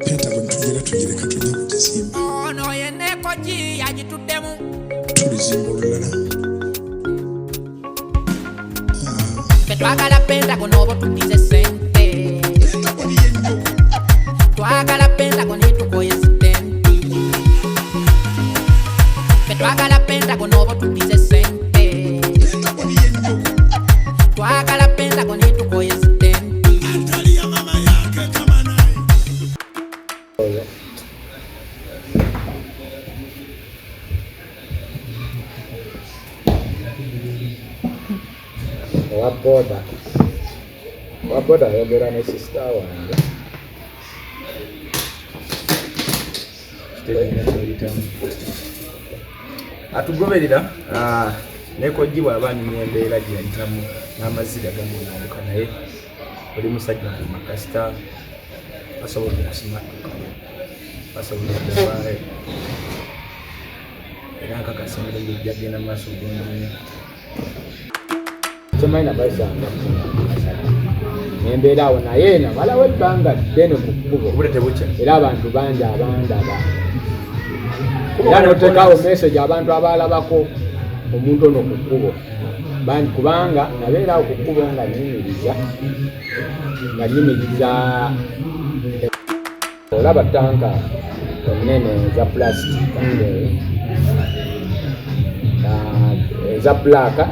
Pentagon tugere katujja kukizimba. Ono yeneko ki yagituddemu. Tulizimba olulala. Twagala Pentagon obo tugize sente. Pentagon yenyo. Twagala Pentagon etukoye sitenti. Twagala Pentagon obo tugize sente. Pentagon yenyo. Twagala Pentagon etukoye sitenti. Antali ya mama yake kama naye. Waboda yogera ne sister wange atugoberera nekojibwa abani myembeera gyeyayitamu n'amazira gamunamuka naye oli musajja ku makasita asobola okusimatuka asobola okuvaayo era nkakasimira gyejjagenda mu maaso gondonya kyemaina basanga nembeera awo naye namalawo ebbanga ddene mu kkubo era abantu bangi abandaba era notekawo message abantu abalabako omuntu ono ku kkubo bangi kubanga nabeerawo ku kkubo nga nyimiriza olaba tanka omunene eza plastic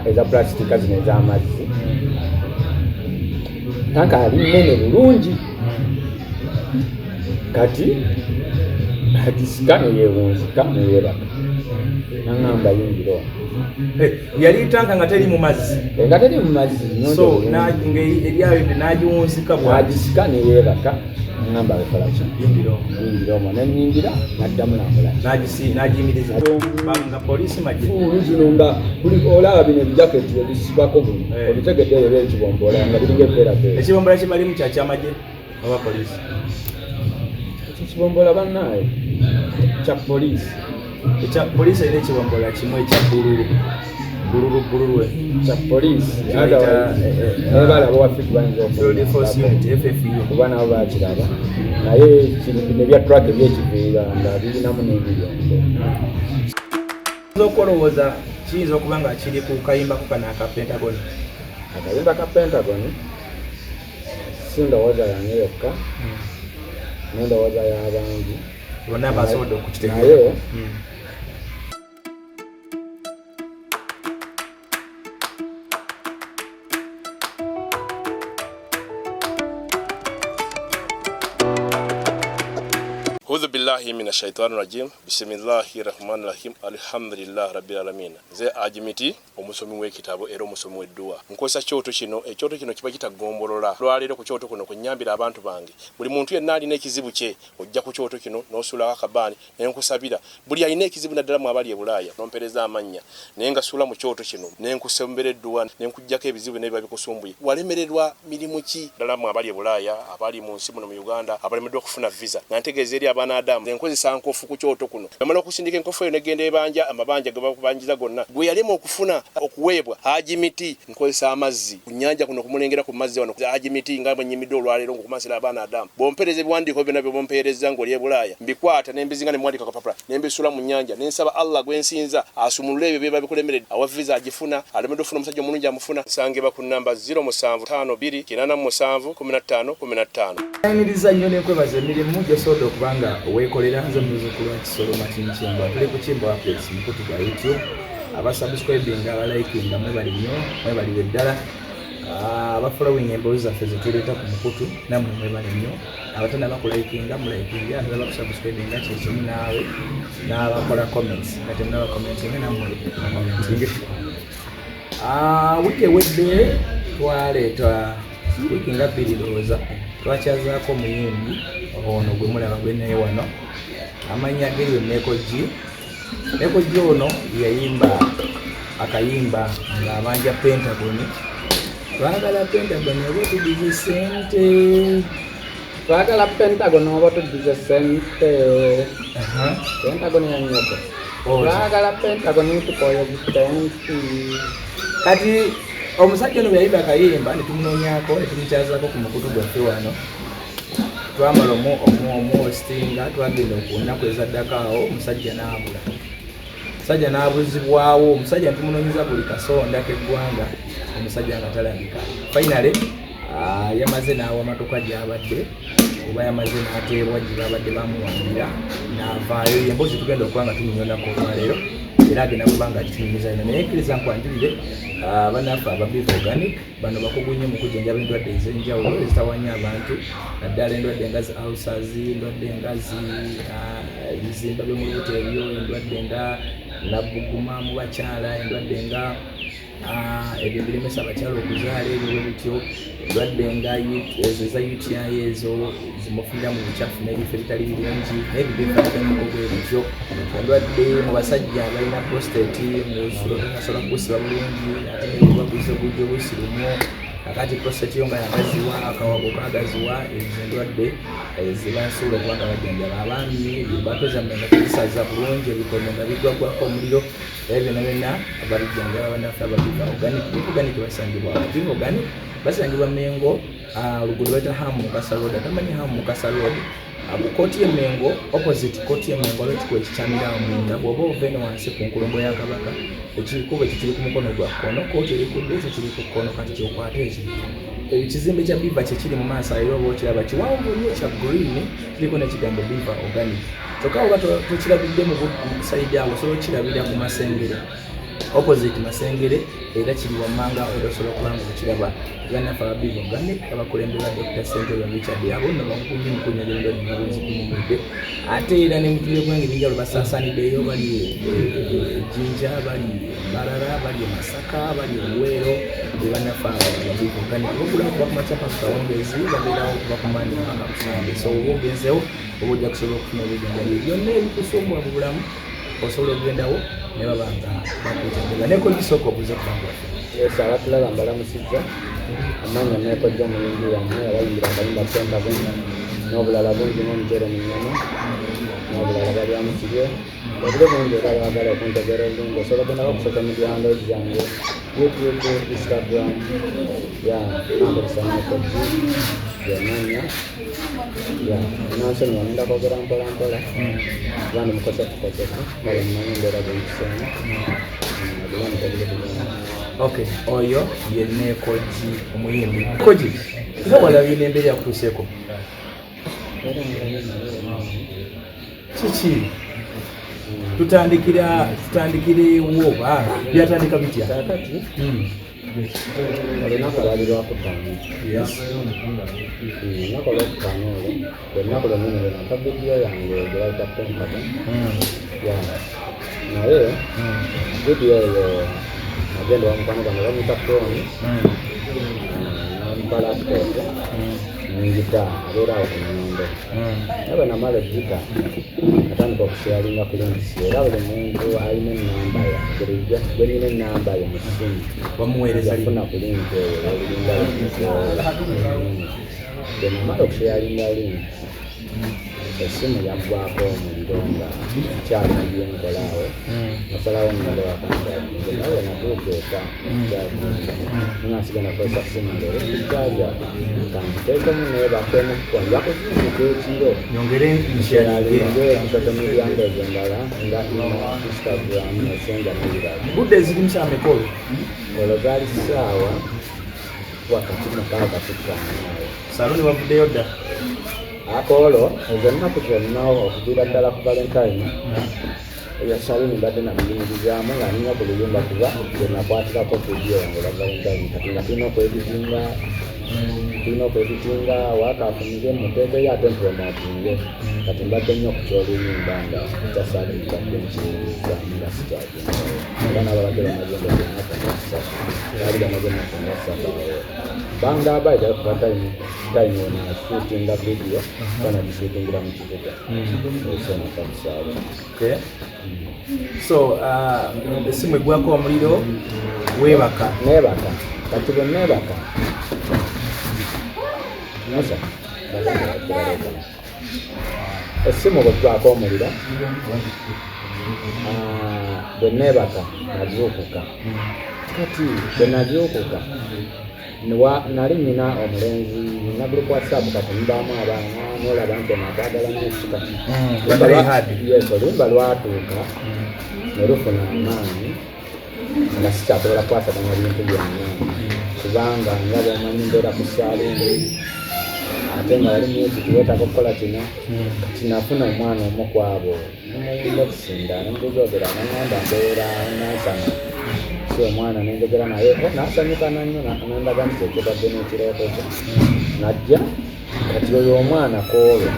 eza plastica zino ez'amazzi tanka ali nnene bulungi kati sika neyewunzika neyeraka naŋŋamba yingira omwo yali tanka nga teri mu mazzi so eryayo nagiwunzika bwagisika neyeraka naŋŋamba wekolaki yingira omwo nenyingira naddamu namula nagiyimiriza nga poliisi zino nga olaba bino ebijaketi ebisibako buli obitegedde eba ekibombola nga biringa epeerapeera ekibombola kibalimu kyakyamagye oba poliisi ekibombola bannaayo kya poliisi poliisi erina ekibombola kimu ekya bululu kya poliisi balaba wafiki bayinza okuba nabo bakiraba naye bino ebya track ebyekiviira nga birinamu n'emiryango okulowooza kiyinza okuba nga kiri ku kayimbaku kana aka Pentagon akayimba ka Pentagon si ndowooza yange yokka n'endowooza y'abangi bonna basobodde okukitegeera. A'udhu billahi minash shaitani rajim. Bismillahir rahmanir rahim. Alhamdulillah rabbil alamin. Ze ajimiti omusomi w'ekitabo era omusomi w'edduwa. Nkozesa kyoto kino, ekyoto kino kiba kitagombolola. Lwalero ku kyoto kuno kunyambira abantu bange. Buli muntu yenna alina ekizibu kye, ojja ku kyoto kino n'osula akabani n'enkusabira. Buli alina ekizibu naddala mu abali e Bulaaya n'ompereza amanya. Nenga sula mu kyoto kino n'enkusembera edduwa n'enkujjako ebizibu n'ebiba bikusumbuye. Walemererwa mirimu ki ddala mu abali e Bulaaya, abali mu nsi muno mu Uganda, abalemeddwa okufuna visa. Nantegeeza eri Adamu enkozesa nkofu ku kyoto kuno amala okusindika enkofu eyo negenda ebanja amabanja ge bakubanjiza gonna gwe yalema okufuna okuweebwa ajimiti nkozesa amazzi ku nnyanja kuno kumulengera ku mazzi wano ajimiti nga bwenyimidde olwaleero ngokumasira abaana Adamu bompereza ebiwandiiko byonna bye bompereza ng'oli e Bulaaya mbikwata nembizinga ne mwandika kapapula nembisula mu nnyanja nensaba Allah gwensinza asumulule ebyo bye babikulemeredde awa visa agifuna alemedde ofuna omusajja omulungi amufuna sangeba ku namba 0752871515 ayimiriza nnyo n'ekwebaza emirimu gyosobola okubanga weekolera nze muzukulu wa Kisolo Makinkyemba tuli ku Kyemba Apps mukutu gwa YouTube abasubscribinga abalikinga mwebali nnyo mwebali weddala abafollowing emboozi zaffe zetuleeta ku mukutu nammwe mwebali nnyo abatana bakulayikinga mulayikinga ate bakusubscribinga kyekimu naawe n'abakola comments kati n'abakomentinga nammwe commenting wiki ewedde twaleeta wiki nga bbiri lowooza twakyazaako omuyimbi ono gwe mulaba gwe naye wano amanya geriyo Nekoji ono yayimba akayimba ng'abanja Pentagon twagala Pentagon oba tudize sente twagala Pentagon oba tudize sente Pentagon yanyoko twagala Pentagon tukoye sente kati omusajja ono yayimba akayimba ne tumunoonyako ne tumukyazaako ku mukutu gwaffe wano twamala omuhostinga twagenda okunaku ezaddakaawo omusajja n'abula. Omusajja n'abuzibwawo, omusajja ntumunoonyeza buli kasonda k'eggwanga, omusajja nga talabika. Finally yamaze n'awa matoka gy'abadde oba yamaze n'ateebwa gye babadde bamuwandira n'avaayo. Emboozi tugenda okuba nga tunyonyonako olwaleero era agenda kuba nga kitunyumiza ino naye ekkiriza nkwanjulire bannaffe ababiva organic bano bakugu nnyo mu kujjanjaba endwadde ez'enjawulo ezitawanya abantu naddala endwadde nga zi ulcers, endwadde nga bizimba by'omulubuto ebyo, endwadde nga nabbuguma mu bakyala, endwadde nga ebyo biremesa abakyala okuzaala ebyo bityo, endwadde nga ezo eza UTI ezo zimufunira mu bucaafu n'ebifo ebitali birungi n'ebyo byefaanaganyako bwe bityo. Endwadde mu basajja abalina prostate musobola kusiba bulungi ate nebaguza obujjo busirumu kakati prostate yo nga yagaziwa akawago kagaziwa ezo endwadde zibasobola okuba nga bajjanjaba. Abaami batozamme nga tuzisaza bulungi ebikomo nga bigwagwako omuliro ebyo byonna byonna ababijjanjaba bannaffe ababiva organic. Organic basangibwa ababiva organic basangibwa Mengo oluguudo lweta Hamu Mukasa Road. Atamanyi Hamu Mukasa Road kooti y'Emengo opposite kooti y'Emengo olwekikubo ekikyamira omunda bw'oba ova eno wansi ku nkulungo ya Kabaka ekikubo ekyo kiri ku mukono gwa kkono, kooti eri ku ddyo ekyo kiri ku kkono kati kyokwata ekyo. Ekizimbe kya Biva kye kiri mu maaso era oba okiraba kiwanvu nnyo kya green kiriko n'ekigambo Biva Organic. Kyokka oba tokirabidde mu sayidi awo osobola okirabira ku Masengere opposite Masengere era kiri wammanga era osobola okuba nga okiraba. Bannaffe ababiva Organic abakulembera Dr. Sentebya Richard abonna bamukunye mukunyera endwadde nga bwezigumumudde ate era n'emitulo gw'engeri enjawulo basaasaaniddeyo bali Jinja, bali Mbarara, bali Masaka, bali Luweero. Bannaffe ababiva Organic bagula kuba ku makya paka kawungeezi babeerawo okuva ku Mande mpaka ku Sande. So oba ogenzeewo oba ojja kusobola okufuna obujjanjabi byonna ebikusoomwa mu bulamu osobola okugendawo ne baba nga bakujjanjaba. Neekojjisooka obuze kubanga abatulaba mbalamusizza amanya neekojja omuyimbi yammwe abayimbira akayimba Pentagon n'obulala bungi n'omutere mu nnyama n'obulala babyamukirye obule bungi era baagala okuntegeera obulungi osobola ogendako ku social media handles zange YouTube, Instagram nambulisa neekojji byenanya nansonyiwa ngenda kwogera mpola mpola abandi mukosa tukozesa bale mumanyi embeera gyenkiseemu Okay, oyo ye Neekojji omuyimbi. Koji, walabye n'embeera yakutuuseeko? Kiki? Tutandikire woba byatandika bitya? Kakati olunaku lwali lwakutaano. Olunaku olwokutaano olwo olunaku lwonyini lwenaka vidiyo yange gyebayita Pentagon. Naye vidiyo eyo agenda wamukwano gwange bamuyita Proni namupa laptop n'engita abeera awo ku nnyundo naye namala egita natandika okusharinga ku links era buli muntu alina ennamba yange gwenina ennamba ye mu ssimu bamuweereza yafuna ku link eyo olinga namala okusharinga links essimu yaggwako omuliro nga kyali byenkolaawo nasalawo nnalo wakansainge nawe natuuka eka nasigana kozesa ssimu ngero kikyaja kanteekemu neebakemu konjakuzimuka ekiro nkyalenge social media ngezo endala nga Instagram Messenger n'ebirala. Budde ezirimu kyamekolo olwo gaali ssaawa wakati mukaaga tuttaano saloni wavuddeyo dda akolo ezo nnaku zonna okuviira ddala ku Valentine eya saluni mbadde nabiyimirizaamu nga nina ku luyumba kuba genakwatirako vidiyo yange la Valentine kati nga tulina okweditinga wakafunire muteekeyo ate mpromotinge kati mbadde nnyo ku kyoluyimba nga kyasaali mbadde nkiyimirizaamu nga sikyagenda era n'ababadde bamagendo gennaku ngasatu baali bamaze ennaku ngasatu banga abaita kuba time wena shootinga video bana gishootingira mu kibuga esona kamusaawe. So esimu egwako omuliro neebaka kati bwe neebaka nasa esimu bwe gwako omuliro bwe neebaka nazuukuka kati bwe nazuukuka nali nina omulenzi na group WhatsApp kati mbamu abaana n'olaba nti nakwagala n'ekika olumba lwatuuka ne lufuna amaanyi nga sikyasobola kukwasaganya bintu byonna kubanga nga bwomanyi mbeera ku saaluuni ate nga wali music weetaaga okukola kino kati nafuna omwana omu kwabo nomuyinza okusinda nemugezogera nangamba mbeera nansana si omwana nenjogera naye nasanyuka nanyo nandaga nti ekibadde n'ekirooto kye najja kati oyo omwana koolwo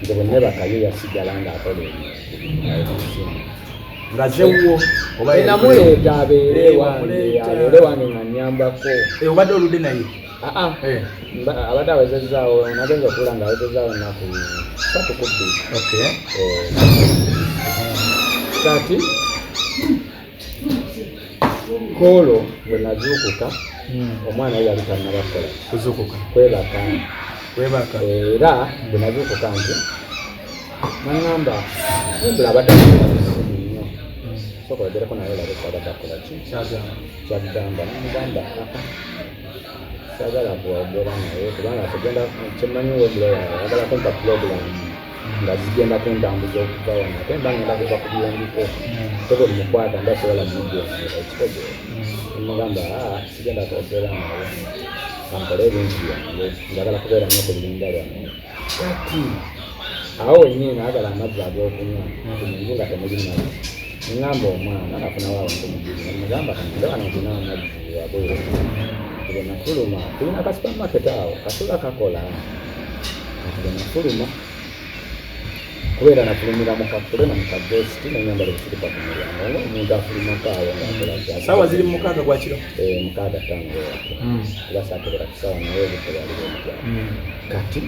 nze bwe nebakayo yasigala ng'akola nga zewwo namuleeta abeere wange nga nnyambako obadde oludde naye abadde awezezaawo nagenza okuula nga awezezaawo ennaku 3 ku 2 kati koolo bwe nazuukuka omwana we yali tannabakola kwebaka era bwe nazuukuka nti naŋŋamba embula abadde nnyo sokolegereko naye olabeka abadde akola ki kyagamba namugamba sagala kuwogera naye kubanga tugenda kyemanyi wembula yagala kumpa puroguramu nga zigenda kuntambuza okuva wano ate mba ngenda kuva ku byendiko toko limukwata ndasobola mujjonera ekitegeera mugamba sigenda kwogera naye kankole ebintu byange njagala kubeera nokubirinda lwange kati awo wenyini naagala amazzi ag'okunywa kumunju nga temuli mazzi ngamba omwana nafunawo awantu mujiri namugamba kaninde wano tina amazzi wabweru tube nafuluma tulina ka supermarket awo kasula kakola tube nafuluma kubeera nafulumira mu kakule na mu kagesiti nenyambala ebisiripa ku mulyango omuntu afulumako awo ngaakola sawa ziri mu 6 gwa kiro 6:05 kuba saakebera kusawa naye obutebalibeomutya kati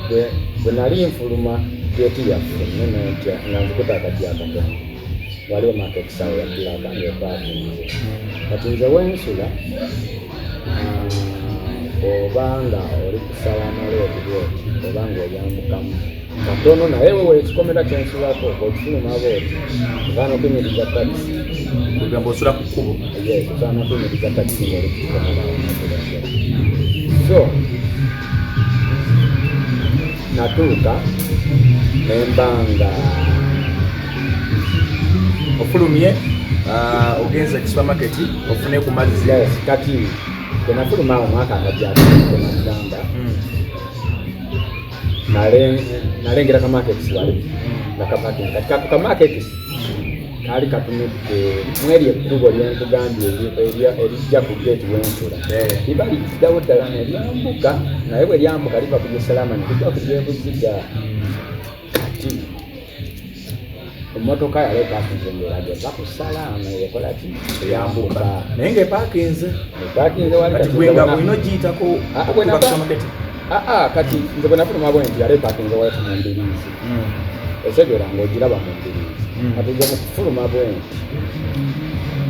bwe nali nfuluma geti yaffe nenotya nga nzikuta akati akatono waliwo market sawa yatulaga ngepaakinze kati nze wensula obanga oli kusala amalooti bwoti obanga oyambukamu katono naye wewe ekikomera kyensulako okifuluma booti osaana okuyimiriza takisi kugamba osula ku kkubo osaana okuyimiriza takisi ngaoli kukikomerawo so natuuka nembanga ofulumye ogenza ku supermarket ofune ku mazzi kati bwenafuluma awo mwaka akajjakenagamba nalengera kamaketisi wali nakapaking kati kamaketisi kali katunudde mweri ekkubo lyenkugambye erijja ku geti wensula liba lijjawo ddala neryambuka naye bwe lyambuka liva ku Jesalama nekujja ku Byebuziga kati emmotoka yali epakinze ng'erageza ku Salaama ekola ki eyambuka naye ng'epakinze wali gwenga bwino giyitako kati nze bwe nafuluma bwe nti yali epakinze wali mu Mbiriizi esegera ng'ogiraba mu Mbiriizi kati nze mu kufuluma bwe nti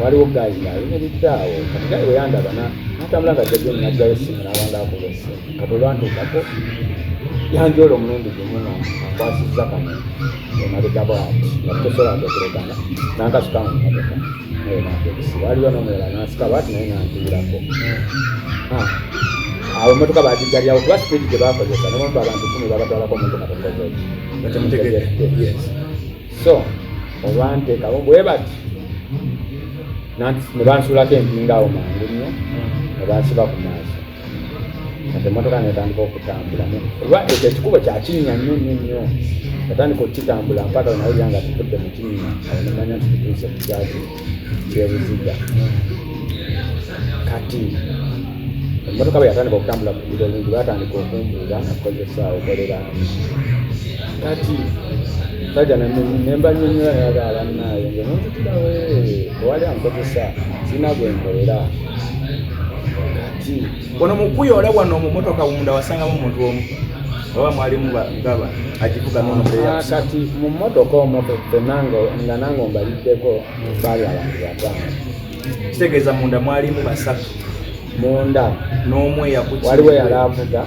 waliwo gayi ng'ayimiriddaawo kati gayi bwe yandaba natambula nga jjajja najjayo essimu n'abanga akuba essimu kati olwantuukako yanjoola omulundi gumu nkwasizza kano emabega bwati nakutosobola ndokuregana nankasuka mu mmotoka naye natekisi waliwo n'omulala nansika bwati naye nantuulako awo emmotoka bagigalyawo kuba sipiidi gye bakozesa nomuntu abantu 10 babatwalako omuntu katokoze so olwanteekawo bwe bati ne bansuulako empinga awo mangu nnyo ne bansiba ku maaso kati emmotoka netandika okutambula oba ekyo ekikubo kyakinnya nnyo natandika okitambula mpaka wenawulira nga tufudde mu kinnya awo nemanya nti tutuuse ku kyaki Byebuziga kati emmotoka bwe yatandika okutambula ku biro bingi batandika okumbuuza nakukozesa okolera kati sajja nemba nnyonnyola abannaye nze nonzitirawe tewali ankozesa sina gwe nkolera kati wano mukuyoola wano mu motoka munda wasangamu omuntu omu oba mwalimu ngaba agivuga n'omubeera kati mu mmotoka omwo nga nange ombaliddeko baali abantu 5 kitegeeza munda mwalimu 3 munda n'omu eyakuki waliwo yali avuga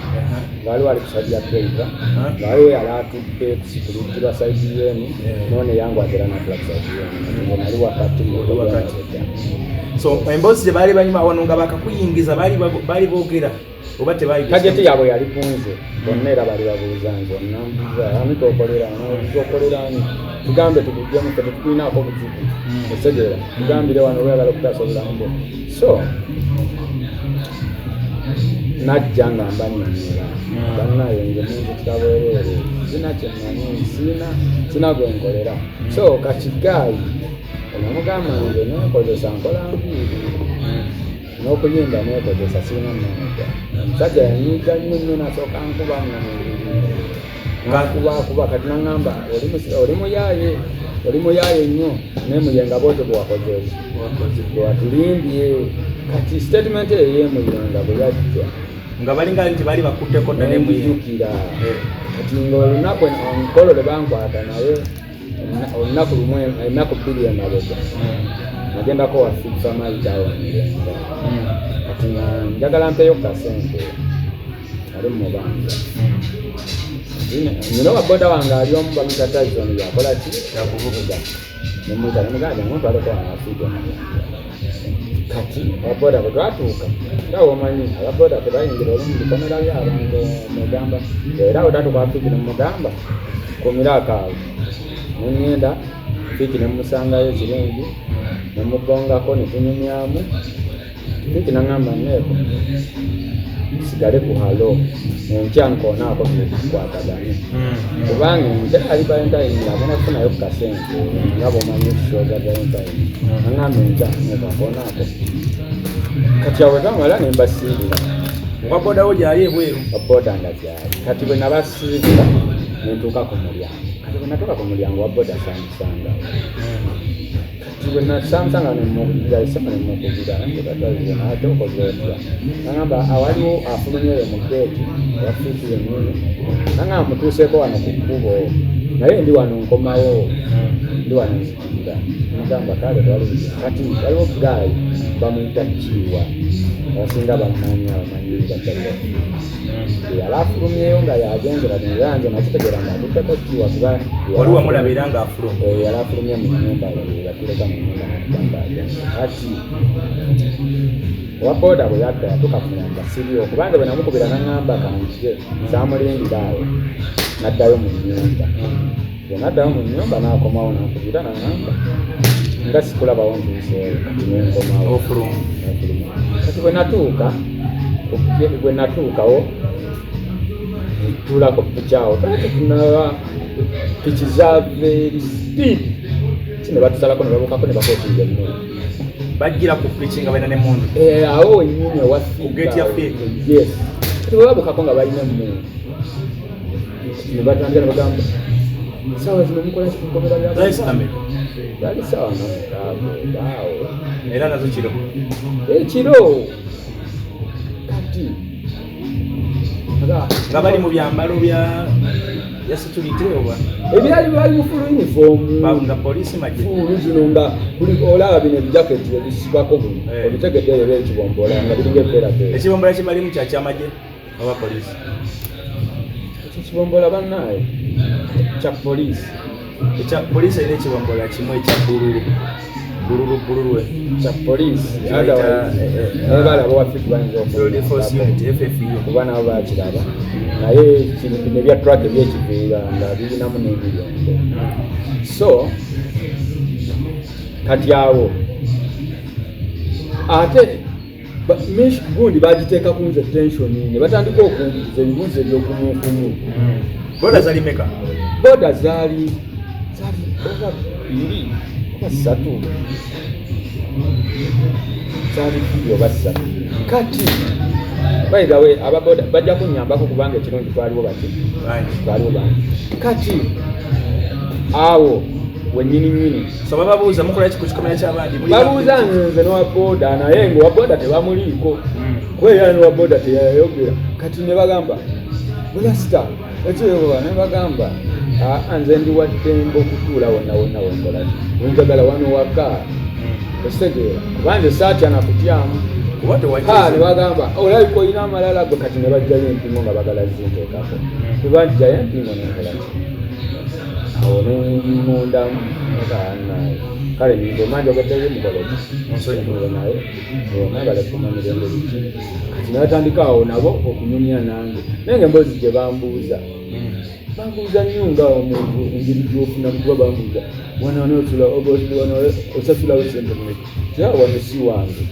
ngaaliwo ali kusajja peiva ngaaliwo yali atudde kusikulitira saidi yenu none yangu atera natula saidi yenu nali wakati So emboozi ze baali banyuma wano nga bakakuyingiza baali boogera oba tebaali kajeti yaabwe yali kunze bonna era bali babuuza nzonna ani tokolerani tugambe tukujjemu ffe tetulinaako buzibu otegeera tugambire wano oyagala okutaasa obulamu bwo so najja nga mbanyumira bannaye nze muntu kitabwereere sina kyemmanyi sina gwenkolera so kakigaayi onamugamba nze nekozesa nkola nviiri n'okuyimba nekozesa sirina mmaga omusajja yanyiiga nnyo nasooka nkuba kati naŋŋamba oli muyaaye nnyo nemuyenga bwote bwewakozesa bwewatulimbye kati statement eyo yemuyenga bwe yajja nga balinga nti baali bakutteko nemujukira kati ngaolunaku onkolole bankwata naye olunaku lumu enaku 2 emabega nagendako wafifa maitawongenga kati njagala mpeyo kasente ali mubanga nina waboda wange ali omu bamita Tyson yakola ki yakuvuga nemuita nemugaja omuntu aleko wanafiga kati ababoda bwe twatuuka nga womanyi ababoda tebayingira olumu likomera lyabantu mugamba era wetatuuka afiki nemugamba kumira akaawe nengenda fiki nemusangayo kirungi nemugongako netunyumyamu fiki naŋŋamba neeko sigale ku halo enkya nkonaako byekukwataganye kubanga nte ali valentine agenda kufunayo ku kasente nga bomanyi shoza valentine naŋŋamba enkya nekakonaako kati awe kamala nembasiibira wabodawo gyali ebweru waboda nga gyali kati bwe nabasiibira nentuuka ku mulyango kati bwe natuuka ku mulyango waboda samusanga kati bwe nasamusanga nemukubira esema nemukubira ate okoze otya naŋŋamba awaliwo afulumyeyo mu geeti wafiikiye nini naŋŋamba mutuuseeko wano ku kkubo naye ndi wano nkomawo ndi wano nzikirira mugamba kale twali kati waliwo gaayi bamuyita kiwa abasinga bamanyi bakyalira yalafulumyeyo nga yagendera nyanze nakitegera ngaatuttako kiwa kuba wali wamulabira nga afuluma yalafulumye mu nyumba yatureka mu nyumba nakugamba kati waboda bwe yadda yatuuka kumulanga siriyo kubanga bwe namukubira naŋŋamba kankire saamulindira awo naddayo mu nyumba naddayo mu nyumba n'akomawo nakubira naŋŋamba nga sikulabawo ntuuseeyo kati nenkomawo kati bwe natuukawo tuulako pikyawo tunaba piki za very speed kine batusalako ne babukako ne bakootinga emmere bajjira ku piki nga balina n'emmundu awo wennyini owageti ya feeki yes kati bwe babukako nga balina emmere ne batandika ne bagamba sawa zino mukola kikomera bali sawa namukaago awo era nazo kiro ekiro kati nga bali mu byambalo bya security oba ebyali bali mu full uniform nga poliisi majje zino nga buli olaba bino ebijaketi ebisibako buli obitegedde era ekibombola nga biringa emperape ekibombola kibali mu kyakyamagye oba poliisi ekibombola bannaye kya poliisi poliisi erina ekibombola kimu ekya bululu kya poliisi balaba wafiki bayinza okuba nabo bakiraba naye bino ebya track ebyekiviira nga birinamu n'emirembe so kati awo ate gundi bagiteeka kunze tension ne batandika okumbuza ebibuuzo ebyokumukumu boda zali meka boda zali oba 2 oba 3 zali 2 oba 3 kati by the way ababoda bajja kunyambako kubanga ekirungi twaliwo bangi kati awo wennyini so bababuuza mukola kikomera ky'abandi babuuza nze n'owaboda naye ng'owaboda tebamuliiko kwera n'owaboda teyayogera kati ne bagamba bulasita ekyewa ne bagamba nze ndi waddembe okutuula wonna wenkola wenjagala wano waka ositegeera kubanze saatya nakutyamu ne bagamba olabika olina amalala gwe kati ne bajjayo empimo nga bagala zinteekako tebajjayo empimo nenkola ki awo nemundamu naye kale ndio manje okedde mukolo naye nabala kumanyira engeri kati natandikawo nabo okunyumya nange naye emboozi gye bambuuza nnyo nga omuntu engeri gyofuna kuba bambuuza wanaotula osasulawo sente mmeka kira wano si wange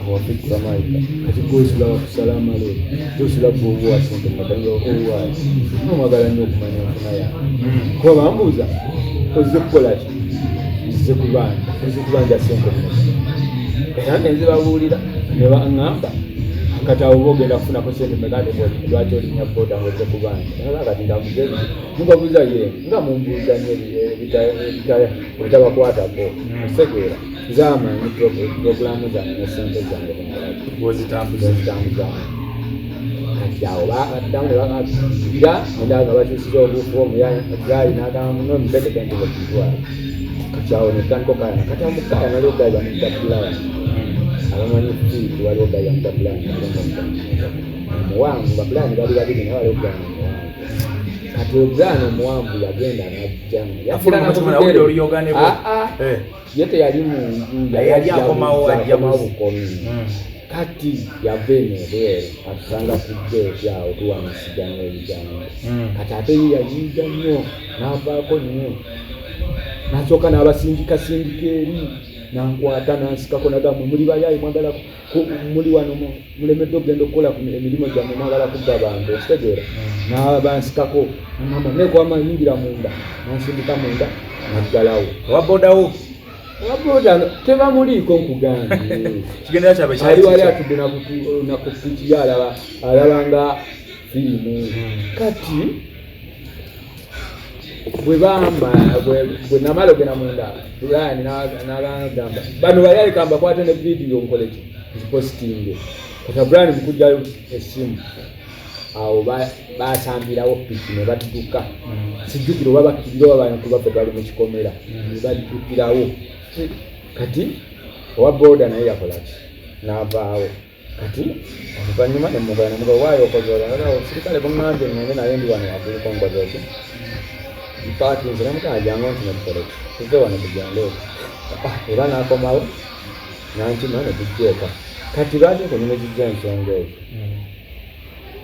awafika maika kati gosula wakusala amalo tosula gwobuwa sente mmeka owaayo nomwagala nnyo okumanya enfuna yange kuba bambuuza ozze kukola ki nzize kubanja sente mmeka era ngenze babuulira ne baŋŋamba kati awo bogenda kufunako sente mmeka lwaki olinya boda ngozze kubanja kati ndamugezi mubabuuza ye nga mumbuuza nyo ebitabakwatako osegeera zamanyi purogulamu zange nesente zange ozitambuzamu kati awo baddamu ne bakatira endaga bakyusiza obufu omuyaali n'agamba nomupeteke nti bwekitwala kati awo netandika okayana kati amukayana ali ogayi bamuyita bulaya abamanyi fiiti wali ogayi bamuyita bulaya omuwanvu babulani bali babiri naye wali ogayi omuwanvu kati obulani omuwanvu yagenda najjanga ye teyali munju yaliakomawo bukomi kati yava enebweru atusanga kujjeekyawo tuwamisiganya ebijango kati ate ye yayiga nnyo n'avaako nnyo nasooka n'abasindikasindika eri nankwata nansikako nagamwe muli bayayi mwagala muli wano mulemedde okugenda okukola emirimu gyammwe mwagala kugga bantu okitegeera n'abansikako namama nekwamayingira munda nansindika munda naggalawo owabodawo tebamuliiko nkugambye ali wali atudde nakupiki alaba firimu kati bwe namala ogenda munda tulani nagamba bano bali alikamba kwate ne vidiyo nkoleki zipositinge kata bulani mukujjayo essimu awo basambirawo piki ne badduka sijjukira oba bakkirira oba bankubafe bali mu kikomera ne baddukirawo kati owa boda naye yakolaki n'avaawo kati oluvannyuma nemugala namuga waayo okozola sirikale buŋŋambye ngende naye ndi wano wagguluko ngozoki mpakinze namugaa jangu nti netukoleki tuve wano tujandeeko era n'akomawo nankima ne tujjeeka kati lwaki kunyuma kijja ensonga ezo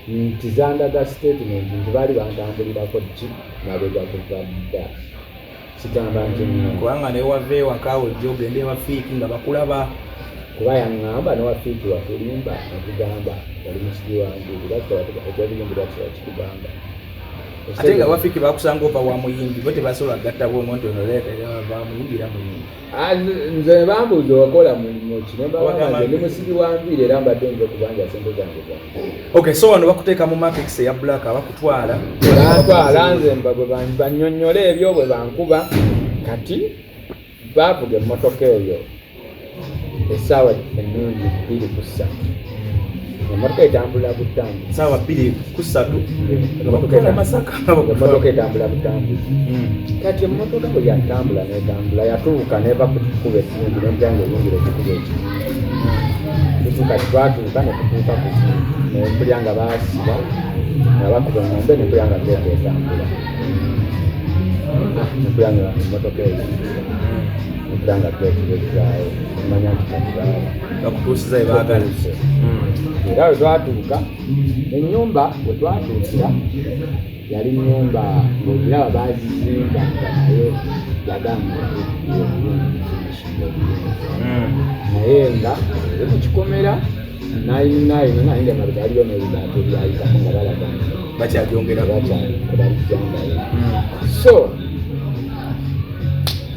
nti zandaga statement nti baali bantambulirako ki mabega kuvadda kitamba nti kubanga newava ewakaawo ejja ogende ewafiiki nga bakulaba kuba yaŋŋamba newafiiki watulimba netugamba wali musigi wanjiri ekyobiyimbirwakikugamba ate nga wafiiki bakusanga oba wamuyimbi bo tebasobola gatta bwomonti onoleeta bamuyimbira muyimbi nze bambuuza owakola mulimu ki nebabanga ndi musigi wanjiri era mbadde nze okubanja sente zange zange okay so wano bakuteeka mu matrix eya black abakutwala nze bannyonnyole ebyo bwe bankuba kati bavuga emmotoka eyo essaawa ennungi 2:03 emmotoka etambula butambi saawa 2:03 emmotoka etambula butambi kati emmotoka bwe yatambula netambula yatuuka neva kukuba ekirungi nenjanga eyingira ekikuba ekyo kati twatuuka netutuuka nempulya nga baasiba nabakuba eŋŋombe nempulya nga geeta etambula nempulya nga emmotoka eyo nempulya nga geetirezaayo manya nti katibaala bakutuusiza ebaagalise era we twatuuka ennyumba we twatuukira yali nnyumba ng'obiraba baazizimba nga naye yagamba naye nga eri mu kikomera nayinga mabega aliyo n'ebigaato byayitamu nga balaga bakyabyongerabalijjangayo so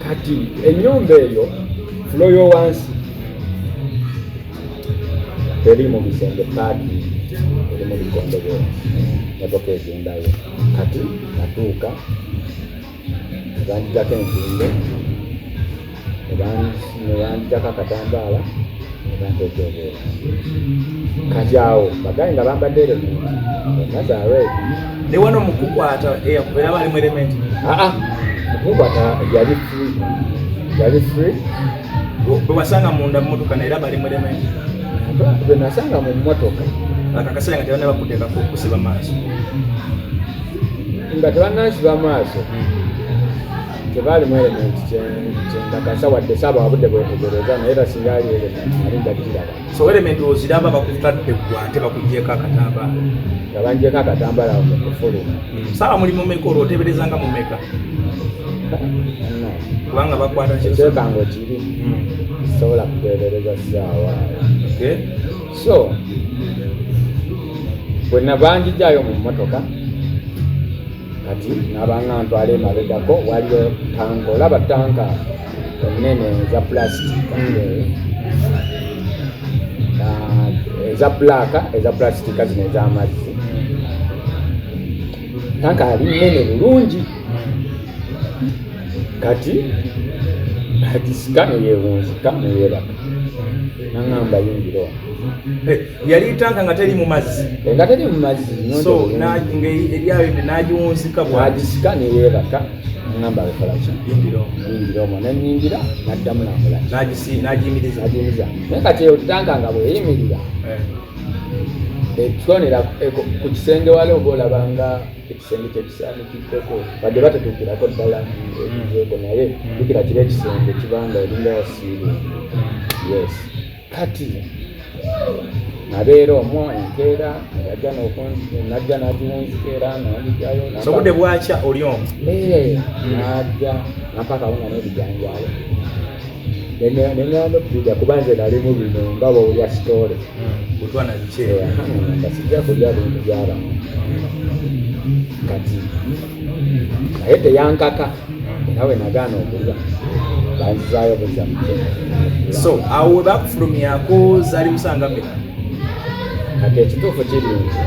kati ennyumba eyo fulo y'owansi teri mu bisenge paaki eri mu bikondebe motoka egendayo kati natuuka nebandijako ensimbe nebandijako akatambaala nebanteeka obeera kati awo bagayi nga bambadde element nazareti ne wano mukukwata era bali mu element mukukwata yali free bwe wasanga munda mu motoka naye bali mu element bwe nasanga mu mmotoka akakaseera nga tebana bakuteekako kusiba maaso nga tebanansiba maaso tebali mu element kyendakasa wadde saaba wabudde bwetegereza naye era singa ali element ali njakiraba. So element oziraba bakutadde gwate bakugyeko akatambala nga bangyeko akatambala mukufuluma. Saaba muli mumeka olwo oteeberezanga mumeka kubanga bakwata ekyekango kiri sobola kuteebereza ssaawa. So bwe nabanjijjayo mu mmotoka kati nabanga ntwala emabegako waliyo tanka olaba tanka ennene eza plastic eza blaaka eza plastika zino ez'amazzi. Tanka ali nnene bulungi kati agisika neyewunzika neyeraka naŋŋamba yingira omwo. Yali tanka nga teri mu mazzi nga teri mu mazzi so eryayo nagiwunzika bwagisika neyeraka naŋŋamba abekolaki yingira omwo nenyingira naddamu namulaki nagiyimiriza naye kati eyo tanka nga bweyimirira ekikonera ku kisenge wali oba olabanga ekisenge kyekisanikiddeko badde batetuukirako ddala ekizeeko naye tukira kiri ekisenge kibanga eringa wasiiru. Yes kati nabeera omwo enkeera najja nagiwunzikeera nagijayo sobudde bwakya oli omwo najja nampakawunga n'ebijanjaalo neŋŋamba okubiga kuba nze nalimu bino nga bwolya sitole butwana bikyeera nga sijja kulya bintu by'abantu kati naye teyankaka era we nagaana okulya banzizaayo buza mukye. So awo we bakufulumyako zaali musanga mmeka kati ekituufu kiri nti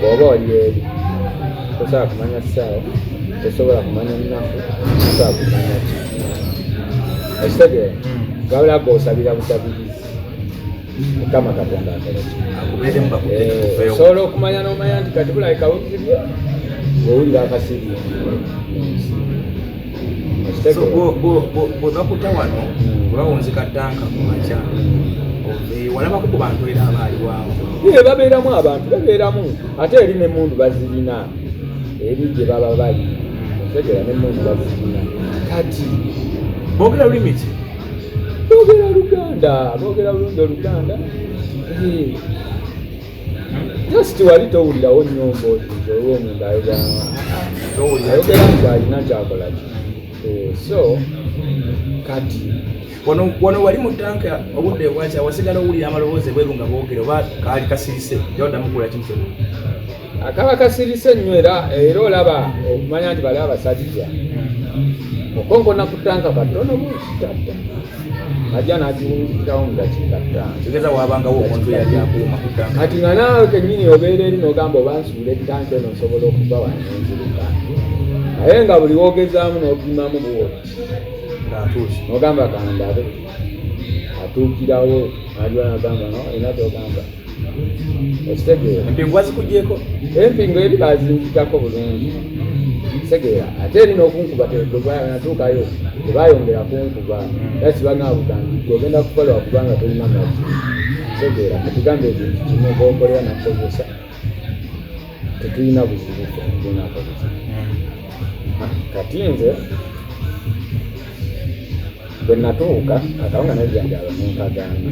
bw'oba oli eri tosobola kumanya ssaawa tosobola kumanya nnaku tosobola kumanya ki ekitegeera gabula g'osabira busabirizi Mukama Katonda akolaki osobola okumanya n'omanya nti kati bulabika wuliribye bw'owulira akasiri bwe bakuta wano bwebawunzika tanka ku makya walabako ku bantu era abaaliwaawo babeeramu abantu babeeramu ate eri n'emmundu bazirina eri gye baba bali otegera n'emmundu bazirina kati boogera lulimi ki boogera Luganda boogera bulungi Oluganda just wali towulirawo nnyombo olwo omuntu ayogera nti alina kyakolaki. So kati wano wali mu tanka obudde bwakya wasigala owulira amaloboozi bweru nga boogera oba kaali kasirise gyoddamu kula kimu kyonna akaba kasirise nnyo era olaba okumanya nti bali abasajja okonkona ku tanka katono bukitatta ajja nagiwunzikirawo mu dakiika ttaano kigeza wabangawo omuntu yali akuuma ku tanka kati nga naawe kennyini obeera eri n'ogamba oba nsuula ettanka eno nsobola okuva wano nenziruka naye nga buli woogezaamu n'opimamu buwoti n'ogamba kandabe atuukirawo najwa nagamba no olina kyogamba ekitegeera empingu bazikugyeko empingu eri bazinzikako bulungi kitegeera ate erina okunkuba natuukayo tebayongera kunkuba era sibanabugambidde ogenda kukolebwa kubanga tolina mazzi kitegeera tetugambe ebintu kimu gokolera nakozesa tetulina buzibu tunakozesa kati nze bwe natuuka akawunga n'ebijanjaalo nenkagaana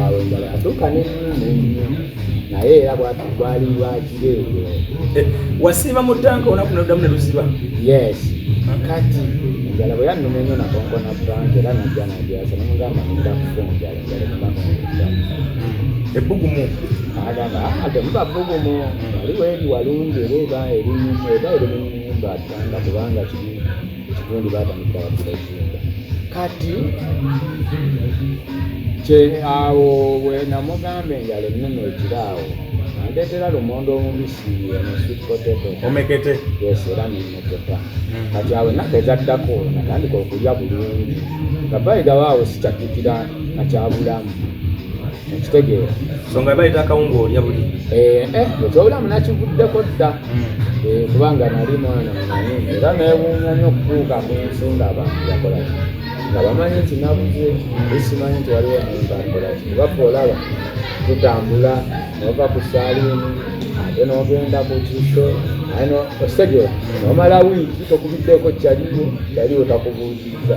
awo enjala yatuuka nennyumu naye era bwali lwakiro ebyo wasiiba mu tanka olunaku noddamu ne lusiba. Yes kati enjala bwe yannuma ennyo nakonkona tanka era najja najasa nomugamba nenda kufa enjala ebbugumu agamba temuba bbugumu waliwo eri walungi era eba erinyuma eba eri mu nnyumba atanga kubanga kitundu batandikira bakirezimba kati awo bwe namugamba enjala ennene ekiraawo andeetera lumonde omubisi sweet potato omekete yes era nemeketa kati awo ennaku ezaddako natandika okulya bulungi gabaigawaawo sikyajjukira nakyabulamu ekitegeera so nga bayita akawunga olya buli ekyobulamu nakivuddeko dda kubanga nali mwana mumanyi era neewuunya nnyo okutuuka mu nsi ng'abantu bakolaki nga bamanyi nti nabuze esimanyi nti waliwo omuntu akolaki kubaffe olaba tutambula nova ku saaliini ate n'ogenda ku kiso ano osegera omala wiiki tokubiddeko kyaliwo takubuuziza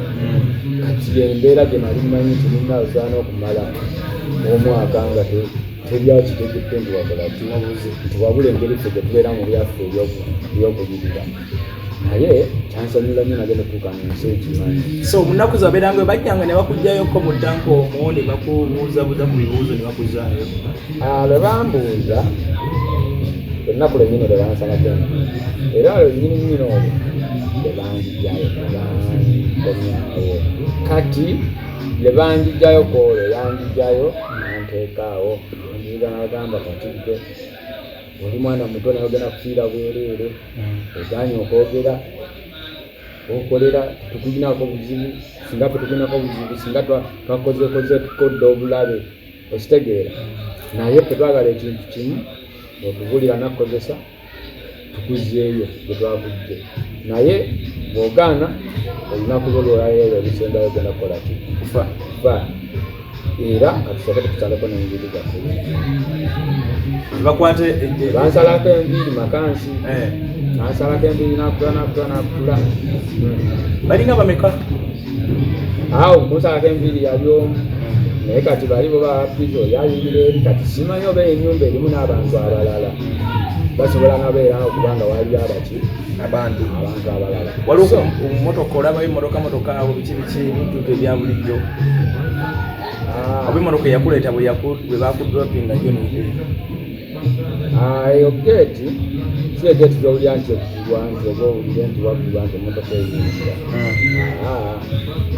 kati embeera gye nali mmanyi nti nina osaana okumala omwaka nga teryakitegedde nti wakola nti wabula engeri ffe gye tubeera mu byaffe ebyokubirira naye kyansanyula nnyo nage netuuka mu nsi ekimanyi. So munaku zabeeranga bwe bajjanga ne bakuggyayoko mu ttanka omwo ne bakubuuzabuuza ku bibuuzo ne bakuzaayo? Bwe bambuuza ennaku lwennyini lwe bansalako era lwennyini olwo lwe banjigyayo bankomyawo kati lwe banjigyayo kwolwo yanjigyayo nanteekaawo njiga nagamba katidde oli mwana muto naye ogenda kufiira bwereere oganye okwogera okolera tukulinako buzibu singa tukulinako buzibu singa twakozekoze tukodde obulabe okitegeera naye tetwagala ekintu kimu otubulira nakukozesa tukuzeeyo gyetwakujje naye bw'ogaana olunaku lwo lwolayo ebisembayo genda kukola ki kufa era katusooke tukusaleko n'enviiri zaffe bakwate bansalako enviiri makansi nansalako enviiri nakutula balinga bameka awo kunsalako enviiri yali omu naye kati bali bo bapizo yayingira eri kati simanyi oba ennyumba erimu n'abantu abalala basobola nabeera okubanga wali abaki abantu abalala waliwo motoka olabayo motoka abo biki ebintu ebya bulijjo oba emotoka eyakuleeta bwe bakudropinga yo nigeri eyo geeti si egeeti gyowulira nti okugibwa nti oba owulire nti wagibwa nti emotoka eyingira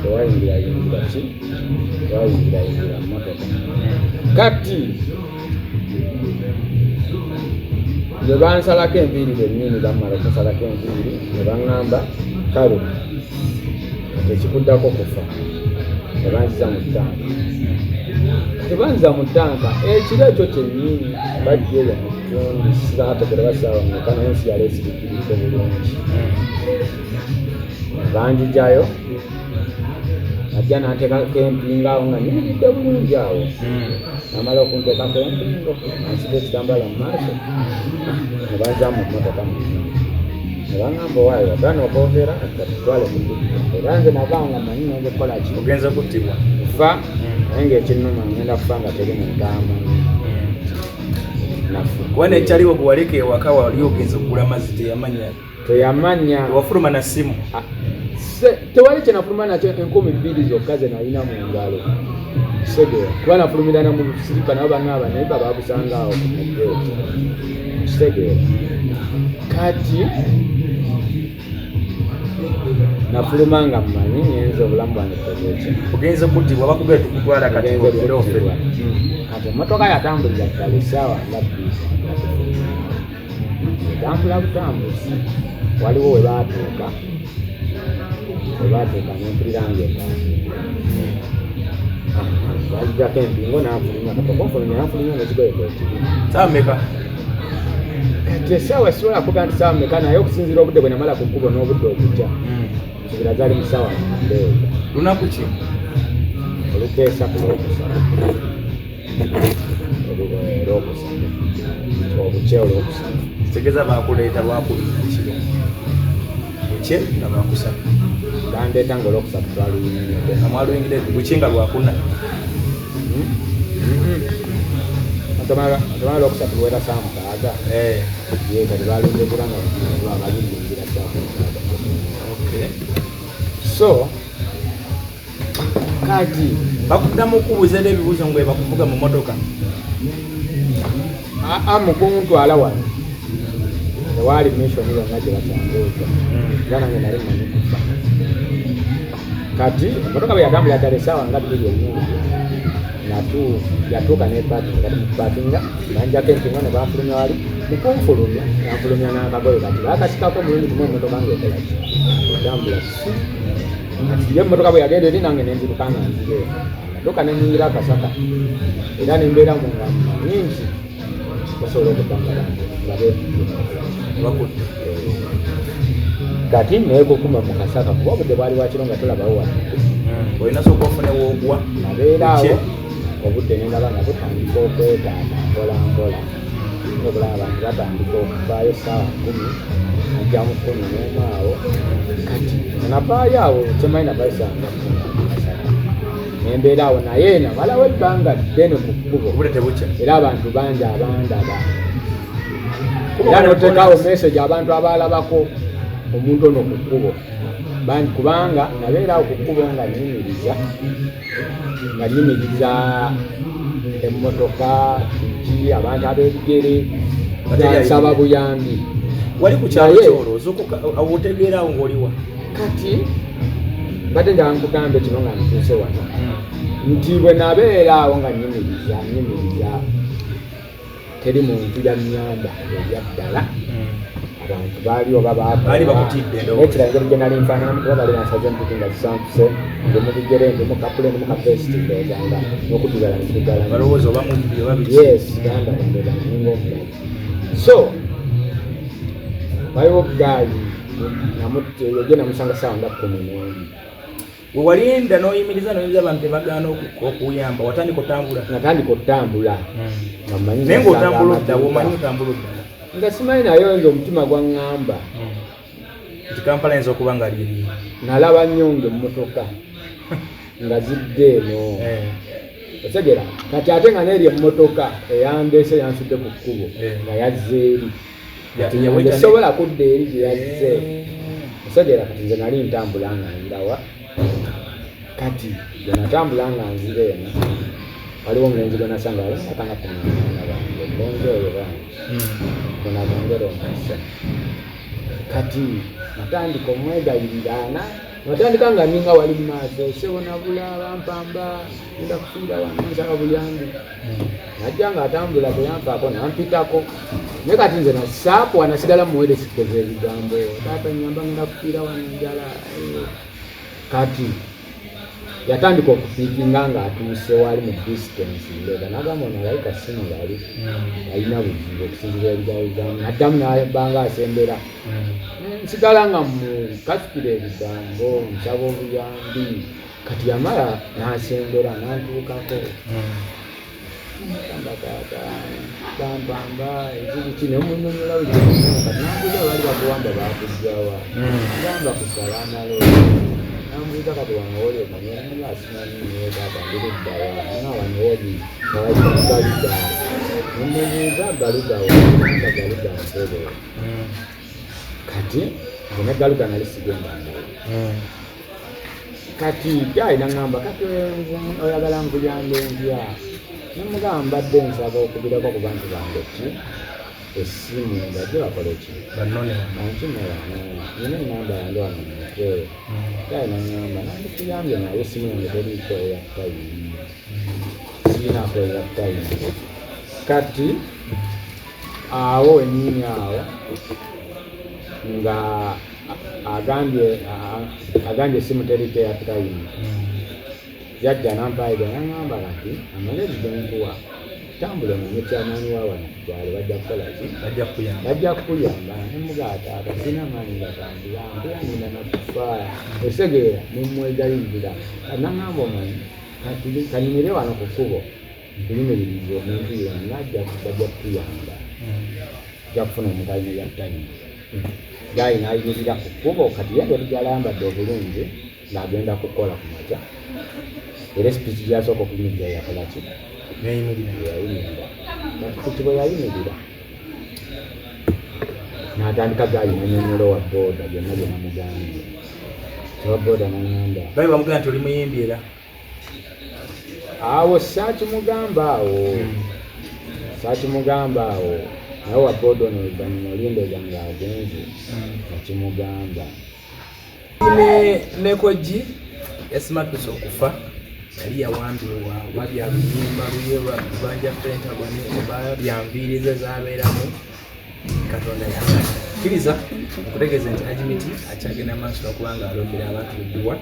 tewayingira ki tewayingira motoka kati bwe bansalako enviiri bennyini bammala okusalako enviiri ne baŋŋamba kale ekikuddako kufa ne banziza mu ttanka tebanziza mu ttanka ekiro ekyo kyennyini bajja eyo mu kitundu saategera basaawa muka naye ensi yali esirikiridde bulungi banjigyayo ajja nanteekako empingaawo nga nyiridde bulungi awo namala okunteekako empingo nansika ekitambala mu maaso ne banza mu mmotoka mu ne baŋŋamba owaayo agaana okwogera katutwale kudda era nze nabanga manyi nonze kukola ki ogenza kuttibwa kufa naye ngaekinnuma ngenda kufa nga teri muntu amanyi nafu kuba nekyaliwo bwe waleka ewaka wali ogenza okugula amazzi teyamanya wafuluma na ssimu tewali kyenafuluma nakyo 2,000 zokka ze nalina mu ngalo segera kuba nafulumirana mu siripa nabo banaaba naye bababusangaawo ku mugeeti segera kati nafuluma nga mmanyi nyenza obulamu bwange tobwekya ogenza kuttibwa bakugee tukutwala kati kati emmotoka yatambulira ddala essaawa nga bbiri etambula butambuzi waliwo webaatuuka nempuliranga balijjako empingo nanfulumya katokonfulumya nanfulumya nekigoyeko ekibi saameka kati essaawa sisobola kuga nti saawa meka naye okusinziira obudde bwe namala ku kkubo n'obudde okujja kibira zaali mu ssaawa nambeeyo lunaku ki olukeesa ku lwokusatu obukye olwokusatu kitegeeza bakuleeta lwakubiri kiro bukye nga bakusatu bandeeta nga olwokusatu twaluyingidde amwaluyingidde bukye nga lwakuna tomala lwokusatu luwera saa mukaaga kati baluyingidde kubanga lwabaliyingira saa mukaaga so kati bakuddamu okubuuza era ebibuuzo nga bakuvuga mu motoka mukuntwala wano tewaali mishoni yonna gye batambuuza era nange nali manyi kufa kati emotoka bwe yatambulira ddala essaawa nga bbiri ennyingi yatuuka nepakinga kati mukupakinga banjako empingo ne banfulumya wali mukunfulumya nanfulumya n'akagoye kati bakasikako omulundi gumu emotoka ngaekolaki etambula si kati ye emotoka bwe yagenda eri nange nenzirukanga nzire natuuka nenyingira akasaka era nembeera mu nga nyingi basobola okutambula bakudde kati naye gukuma mu kasaka kuba obudde bwali bwakiro nga tolabawo wano olina soka ofune woogwa nabeeraawo obudde nendaba nga butandika okwetaata mpola mpola obula abantu batandika okuvaayo essaawa 10 ajja mu 11 awo kati navaayo awo kyemayi navaayo essaawa 3 nembeera awo naye namalawo ebbanga ddene ku kkubo era abantu bangi abandaba era notekawo message abantu abalabako omuntu ono ku kkubo bangi kubanga nabeerawo ku kkubo nga nyimiriza emmotoka ki abantu ab'ebigere nsaba buyambi wali ku kyalo kyolooza otegeerawo ng'oliwa kati mbadde njala nkugambe kino nga ntuuse wano nti bwe nabeeraawo nga nyimiriza teri muntu yannyamba ebyaddala abantu baali oba baekirangiro gye nali nfaananamu kuba bali bansaze emputi nga zisampuse ndi mu bigere ndi mu kapule ndi mu kapesiti ndowozanga n'okudugala yes ganda bandeza ninga omulayi so waliwo gaali yogye namusanga saawa nga 11 we walinda n'oyimiriza abantu tebagaana okuyamba watandika otambula natandika otambula naye ng'otambula oddawo omanyi otambula oddawo nga simanyi nayo nze omutima gwaŋŋamba nti Kampala yinza okuba nga liri nalaba nnyo ng'emmotoka nga zidde eno otegera kati ate nga neeri emmotoka eyandeese yansudde ku kkubo nga yazze eri nze sobola kudda eri gye yazze otegera kati nze nali ntambula nga ndawa kati gye natambula nga nzira eno waliwo omulenzi gwe nasanga atanga kunaana bange omulenzi oyo bange kunabongera omukisa kati natandika omwegayiriraana natandika nga ninga wali mu maaso sebo nabula bampamba enda kufiira wano nsaba buyambi najja nga atambula teyampaako nampitako naye kati nze nasaakuwa nasigala muwere sikkoza ebigambo taata nyamba ngenda kufiira wano njala kati yatandika okupiikinga nga atuuse wali mu distance ndega nagamba nalayika simu yali alina buzibu okusinzira ebigambo naddamu nabanga asembera nsigala nga mukasukira ebigambo nsaba obuyambi kati yamala nasembera nantuukako kambakaka bampamba ekiki nemunyonyola kati nambuza bali bakuwamba bakujjawa gamba kusala amalo nambuza kati wanowoli omanyanga asimaninyetata ndiluddawa nga wanowoli nawaikagaludda nemubuuza galudawo anga galuda nsebe kati ngene galuda nalisigenda kati ayina ngamba kati oyagala nkuyambe ntya nemugamba dde nsaba okubirako ku bantu bange ki essimu ngajje bakole ki nankimulano nina enamba yange wano mutwe ayina ngamba nandikuyambye naye essimu yange teriiko eyatayini sirinaako eyatayini kati awo wenyini awo nga agambye essimu teriiko eyatayini yajja nampayiga nangamba kati amalezi genkuwa tambula mumukyamaani wa wano kutwale bajja kukolaki bajja kukuyamba nemugataata sina maanyi gatambula mpeyanyina nakufa esegeera nemwegayirira nangamba omanyi kanyumire wano ku kkubo nkuyimiririza omuntu yonna bajja kukuyamba ajja kufuna omuntu alina yattayini gayi nayimirira ku kkubo kati yengeri gyalambadde obulungi ng'agenda kukola ku makya era speech gyasooka okuyimirira yakolaki yayimirira kati bwe yayimirira n'atandika gayi nanyonyola owa booda byonna bye namugambye owa booda nangamba bali bamugamba nti oli muyimbi era awo saakimugamba awo naye owa booda ono oluvanyuma olindeeza ng'agenze nakimugamba nekoji yasimatuse okufa yali yawambibwa oba byabiyimba luyelwa kubanja Pentagon oba byanviirize zabeeramu katonda yakiriza okutegeeza nti Ajimiti akyagenda maaso okubanga alombera abantu Ludiwa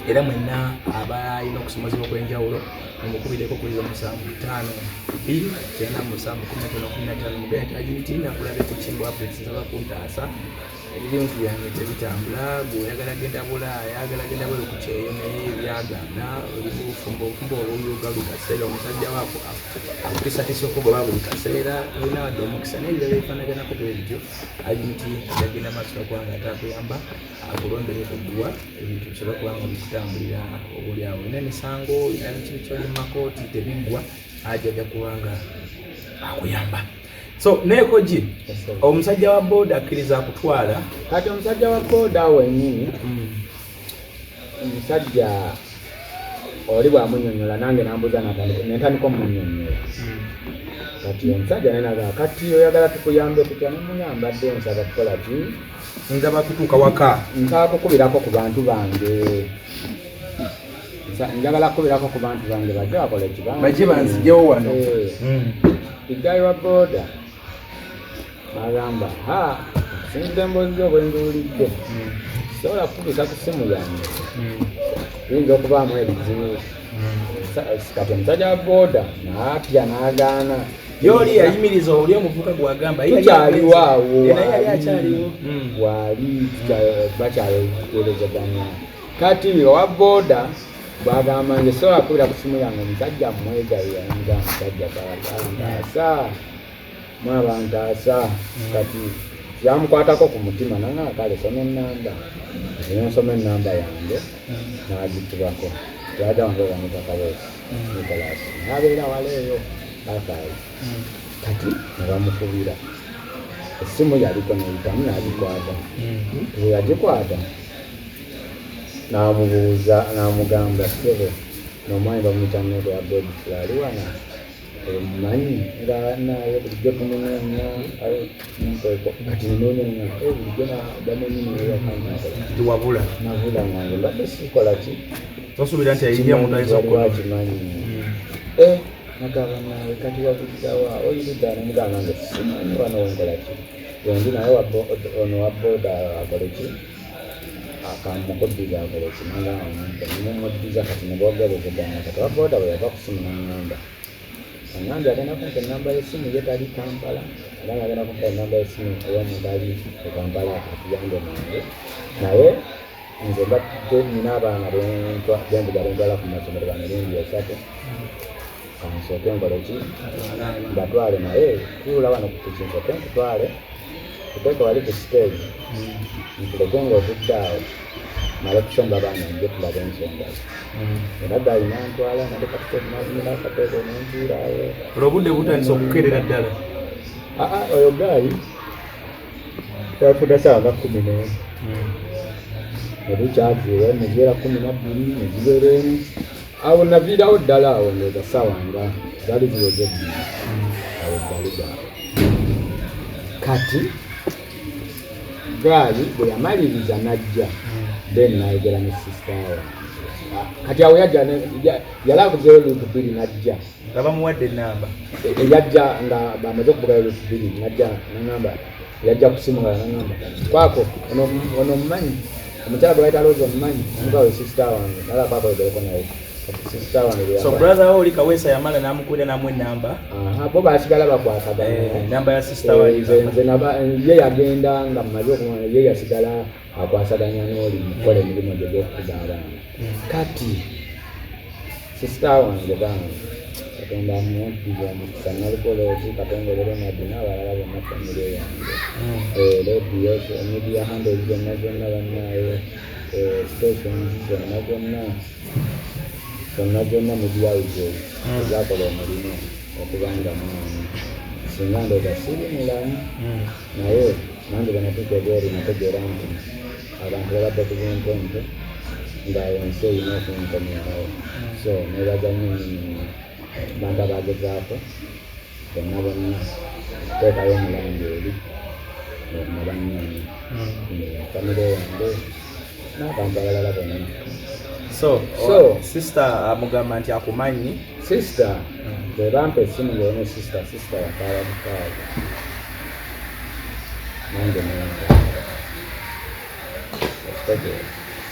era mwenna abalina okusomozebwa okwenjawulo mumukubireko kuli 752 975 mugenda nti Ajimiti nakulabe ku Kimbo Updates nsaba kuntaasa ebintu byange tebitambula bw'oyagala genda Bulaaya ayagala genda bwe kukyeyo naye byagaana oli bufumbo obuyuga buli kaseera omusajja waako akutisatisa okugoba buli kaseera olina wadde omukisa n'ebiro byefaanaganako bwe bityo ayinti yagenda maaso gakwanga atakuyamba akulondere kuddwa ebintu bisobola kubanga bikutambulira obuli awo olina emisango olina bikibi kyoli mu makooti tebiggwa ajja kubanga akuyamba. So nekoji omusajja wa boda akkiriza kutwala kati omusajja wa boda wennyini omusajja oli bwamunyonyola nange nambuza nentandika omunyonyola kati omusajja nenaga kati oyagala tukuyambe tutya nemuyambadde nsaba kukola ki nzaba kutuuka waka nsaba kukubirako ku bantu bange njagala kukubirako ku bantu bange bajje bakole bajje banzijewo wano iggayi wa boda agamba sinzira emboozi obwenzuulidde sobola kukubisa ku ssimu yange yinza okubaamu ebizibu kati omusajja wa boda naatya n'agaana yoli yayimiriza oli omuvuka gwagamba tukyaliwo awo akyaliwo wali bakyayogerezaganya kati owa boda bwagamba nze sobola kukubira ku ssimu yange omusajja mwegayanza omusajja bantaasa mwabantaasa kati yamukwatako ku mutima nanga kale soma ennamba ensoma ennamba yange n'agitubako yaja wange bamuyita Kabeesi Nicholas n'abeera wala eyo akaayi kati ne bamukubira essimu yaliko neyitamu n'agikwata yagikwata n'amubuuza n'amugamba sebo n'omwami bamuyita Nnege ya Godfrey ali wana omumanyi nga naye bulijjo tumunoonya kati ninoonya bulijjo wabula nabula nange mbadde sikola ki tosuubira nti ayingira muntu ayinza okukimanyi nagamba nawe kati wabuddawa oyirudda nemugamba nange simanyi wano wenkola ki wendi naye ono wa boda akole ki akamukuddiza akole ki ngamumuddiza kati nebwogerezeganya kati wa boda bwe yava ku simu nangamba Nandi agenda kumpa ennamba y'essimu ye tali Kampala era agenda kumpa ennamba y'essimu ey'omuntu ali e Kampala akuyambe nange naye nze mbadde nina abaana b'enjagala entwala ku masomero bamirundi esatu kansooke nkole ki mbatwale naye tuula wano kukinsooke nkutwale tuteeke wali ku stage ntuleke ng'otudde awo mala kusomba baana nje tulabe ensonga era gaali nantwala nalekatukenamina kateeko nentuulaawo olwobudde butandisa okukerera ddala oyo gaali tafuna saawa 11 nebukyaziwa neziwera 12 neziwera emu awo naviirawo ddala awo ndoza saawa nga zaali ziweze ebbiri awo gaali gaawo kati gaali bwe yamaliriza najja then nayogera ne sister kati awo yajja yalaguzeyo lutu bbiri najja nga bamuwadde ennamba yajja nga bamaze okubugayo lutu bbiri najja nangamba yajja kusimula nangamba kwako ono mumanyi omukyala gwe bayita Loja omumanyi mugawe sister wange nala kwako yogereko naye sister wange so brother oli Kaweesa yamala namukulira namu ennamba bo basigala bakwatagana ennamba ya sister wange ye yagenda nga mumaze okumanya ye yasigala akwasaganya n'oli mukola emirimu gye gy'okukuba abaana kati sister wange bange katonda amumpiza omukisa nalukolooti katongolero nabbi n'abalala bonna famire yange rediyo media handles zonna zonna bannaayo stations zonna zonna media houses ezakola omulimu okubanga mwami singa ndooza siri mulamu naye nange banatuuka ebyeri nategeera nti abantu babadde ku buntonto nga ensi erina okunkomyawo so nebaza nnyo bantu abagezaako bonna bonna teekayo omulango eri nabannyonya famire yange n'abantu abalala bonna so sister amugamba nti akumanyi sister bwe bampa essimu ngaone sister yakaaba mukaaga nange nenda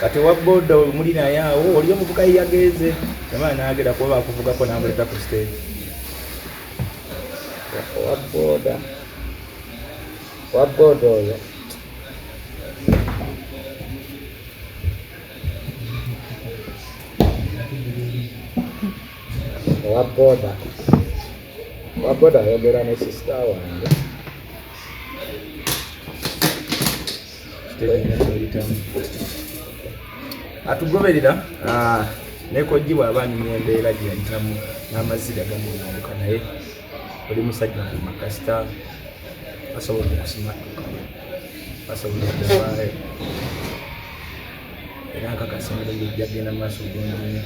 kati wabboda muli naye awo oli omuvuka yeyageze amala nagenda kuba bakuvugako namuleta ku stage wabboda oyo waboda ayogera ne sister wange atugoberera nekojjibwa abanyumya embeera gyeyayitamu n'amazira gamunamuka naye oli musajja ku makasita basobola okusimatuka basobola okuvaayo era nkakasemero gyejjagenda maaso gundumu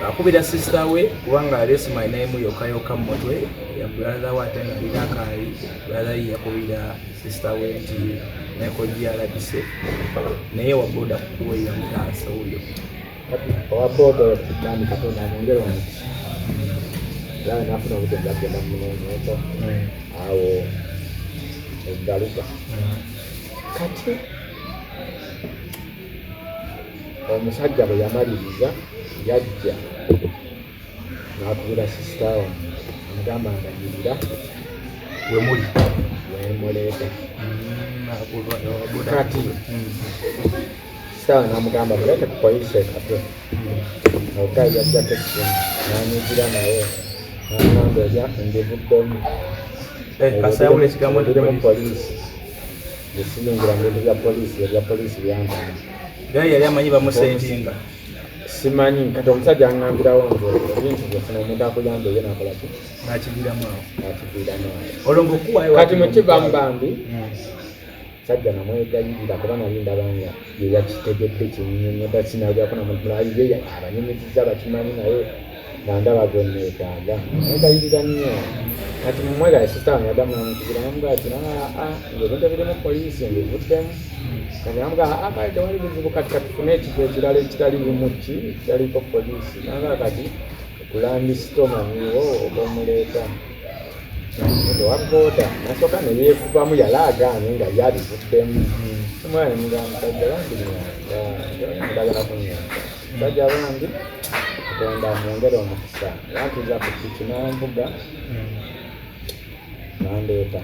akubira sister we kubanga alesima inaimu yokayoka mu mutwe ya brother we ate nga birakaali brother ye yakubira sister we nti nekojja alabise naye waboda kukuweera mutaasa oyo owaboda kandi katonda amwongere omuti era nafuna obudde bwagenda munoonyeko awo eggaluka kati omusajja bwe yamaliriza yajja n'akubira sisita wange amugamba nganyirira wemuli wemuleeta kati sisita wange n'amugamba muleete ku poliisi ekatwe ogayi yajjako esimu n'anyigira naye n'amugamba ojja ndivuddemu kasawula ekigambo ndiri mu poliisi ngesinungira mu bintu bya poliisi ebya poliisi byampana gayi yali amanyi bamusentinga simanyi kati omusajja aŋŋambirawo nti ebintu byofuna omuntu akuyamba eyo nakola ki nakiviramu olwo kati mukivamu bambi sajja namwegayirira kuba nali ndabanga yeyakitegedde kinyonyota sinalyakuna mulayiye abanyumiziza bakimanyi naye nandaba gweneetaaga mwegayirira nnyo kati mumwegaye sisita wange yaddamu namukibira namugaa ti ngaebintu ebirimu poliisi mbivuddemu kati namugaa kale tewali buzibu kati katufune ekifo ekirala ekitali bimuki kitaliko poliisi nagaa kati kulandisitomaniwo oba omuleeta owaboda nasooka neyeekubamu yali agaanye nga yalivuddemu omwana mugamba musajja bangi ndagala kunyamba musajja bangi katonda amwongere omukisa yantuza ku piki nanvuga nandeeta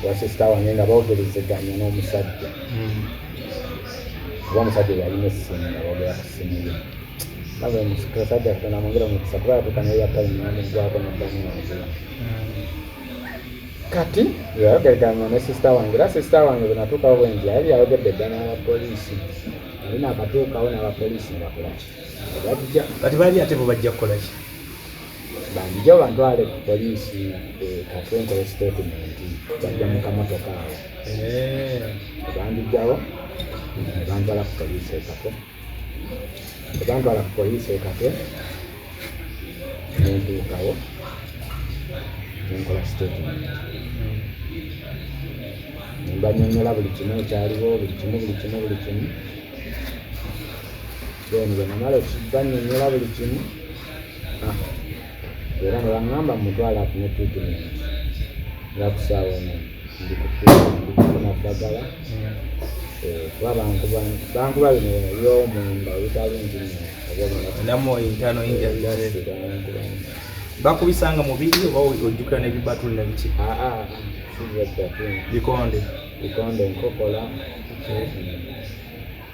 wa sisita wange nga boogerezeganya n'omusajja kuba omusajja yalina essimu nga boogera ku simu ye nabe omusajja katonda amwongere omukisa kuba yatuuka naye yatalinamugwako noddamu wazula kati yayogeraganya ne sisita wange era sisita wange bwe natuukawo bwenji yali yayogedde dda n'abapoliisi ali naakatuukawo n'abapoliisi ne bakolaki bajja kati baali ate bo bajja kukolaki banjija bantwale ku poliisi katwenkole statement bajja mu kamotoka awo bandijjawo nebantwala ku poliisi ekate ebantwala ku poliisi ekate nentuukawo nenkola statement nembanyonyola buli kimu ekyaliwo buli kimu then bwe namala okibanyonyola buli kimu era ne baŋŋamba mutwala afune treatment nga ku ssaawa eno ndikufuna ddagala kuba bankuba bino ebyomunda ebitali namoyo ntano bakubisanga mubiri oba ojjukira n'ebibatuli nabiki bikonde nkokola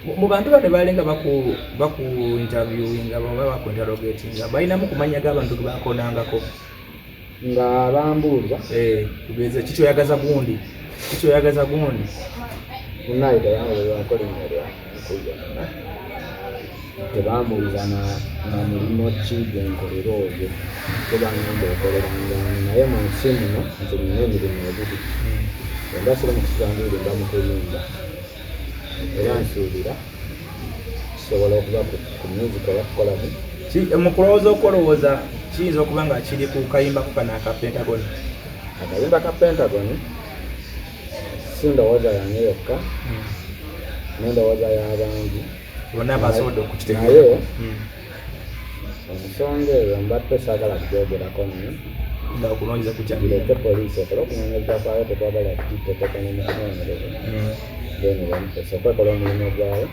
mu bantu bano balinga baku interviewinga baba baku interrogatinga balinamu kumanya g'abantu gebakonangako nga bambuuza tugeze kikyoyagaza gundi munaida yange lwakolingalya nkuyana tebambuuza na mulimo ki gwenkolera ogwo tebangamba okolerangani naye mu nsi muno nti nina emirimu ebiri enda sire mu kisanduuli mba mukuyimba era nsuubira kisobola okuba ku music oyakukolako mu kulowooza okulowooza kiyinza okuba nga kiri ku kayimba ku kana aka Pentagon akayimba ka Pentagon si ndowooza yange yokka n'endowooza y'abangi bonna basobodde okukitegeera naye omusonga eyo mbadde saagala kugyogerako nyo nga okunoonyeza kukyagirete poliisi ekola okunoonyeza kwayo tetwagala kitetekane mukunoonyereza then bamupesa okwekola omulimu gwayo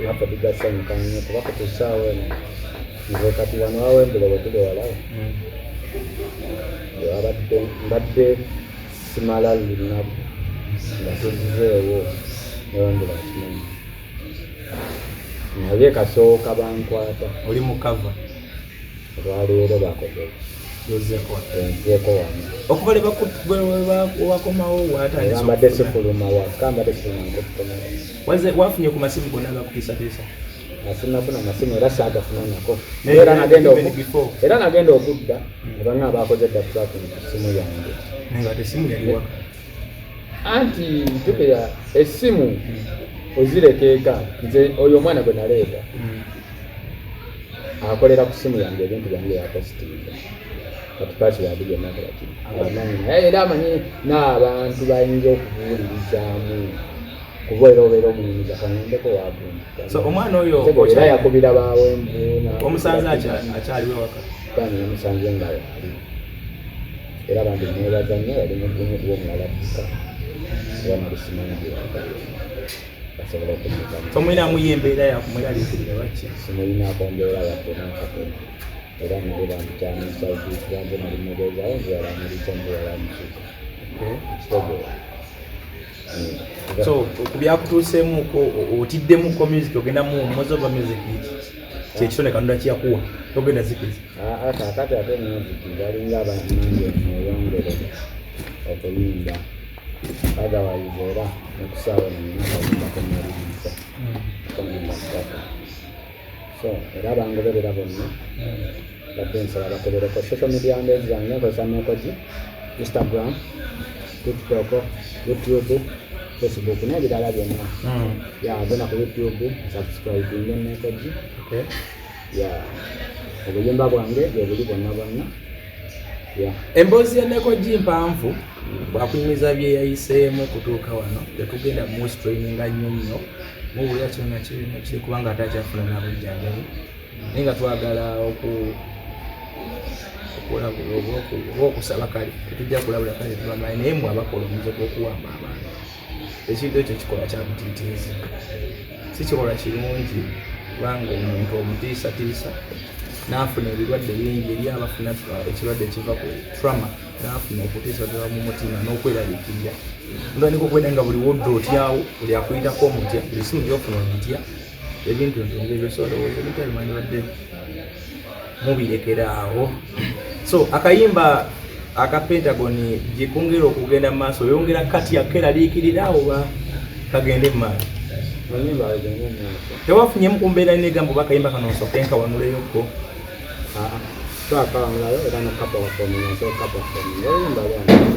naffe tugasanyukanye kuba kutusaawo eno nze kati wano wawembere bwe tuli walawo mbadde simala lunaku nga tuzizeewo newembera kimanyi naye kasooka bankwata oli mu cover olwaleero bakoze yozeeko nzeeko wano okuva wakomawo watandise mbadde sifuluma waka mbadde sifuluma nkokukomawo wafunye ku masimu gonna agakupiisatiisa asinafuna amasimu era saagafunanako era nagenda okudda abanga abakoze dda tracking ku ssimu yange nga tesimu yaliwaka anti tukira essimu ozirekeeka nze oyo omwana gwe naleeta akolera ku ssimu yange ebintu byange yapositinga kati yali byonakolaki abamanyi naye era amanyi n'abantu bayinza okubuulirizaamu kuba era obeera omuyinza kanondeko wagunduka so omwana oyo era yakubira bawembuuna omusanze akyaliwo waka kandi omusanze nga yali era abandi mwebaza nnyo yali mugumu kuba omulala dduka era nalisimanyi basobola okumugana omwinamu yembeera yakumweraliikirira baki simulinaako mbeera yadde nakatono era naye bantu kyamisabanze nali mubeezawo nziwalamulisa nziwalamusuka kitegeera so kubyakutuuseemuko otiddemuko music ogenda mu mozoba music kyekitone kanunda kiyakuwa togenda zikiriza kakati ate music balinga abantu nange mweyongere okuyimba otherwise era okusaawa ninakomaliriza komumasaka so era bangoberera bonna badde nsaba bakolereko social media handles zange nkozesa mekogi Instagram, TikTok, YouTube, Facebook n'ebirala byonna genda ku YouTube subscribinga Nekoji obuyimba bwange gyebuli bonna emboozi ya Nekoji mpanvu bwakuyimiza bye yayiseemu kutuuka wano tetugenda mu streaminga nnyo mubulira kyonna kiri kubanga atakyafuna n'abujjanjabi naye nga twagala okusaba kale tetujja kulabula kale tubamanyi naye mwe abakola omuze gw'okuwamba abantu ekintu ekyo kikola kyabutiitiizi si kikola kirungi kubanga omuntu omutiisatiisa n'afuna ebirwadde bingi eri abafuna ekirwadde ekiva ku trauma n'afuna okutiisatiisa mu mutima n'okweraliikirira ndandika okwenda nga buli wodde otyawo buli akuyitako omutya buli simu gy'ofuna omutya ebintu entunga ebyosolowooza ebitabimanyi badde mubirekera awo so akayimba aka Pentagon jikungiro okugenda maaso yongera kati yakeraliikirira oba kagende maaso tewafunye mukumbeera n'egambo bakayimba kano sokenka wanuleyoko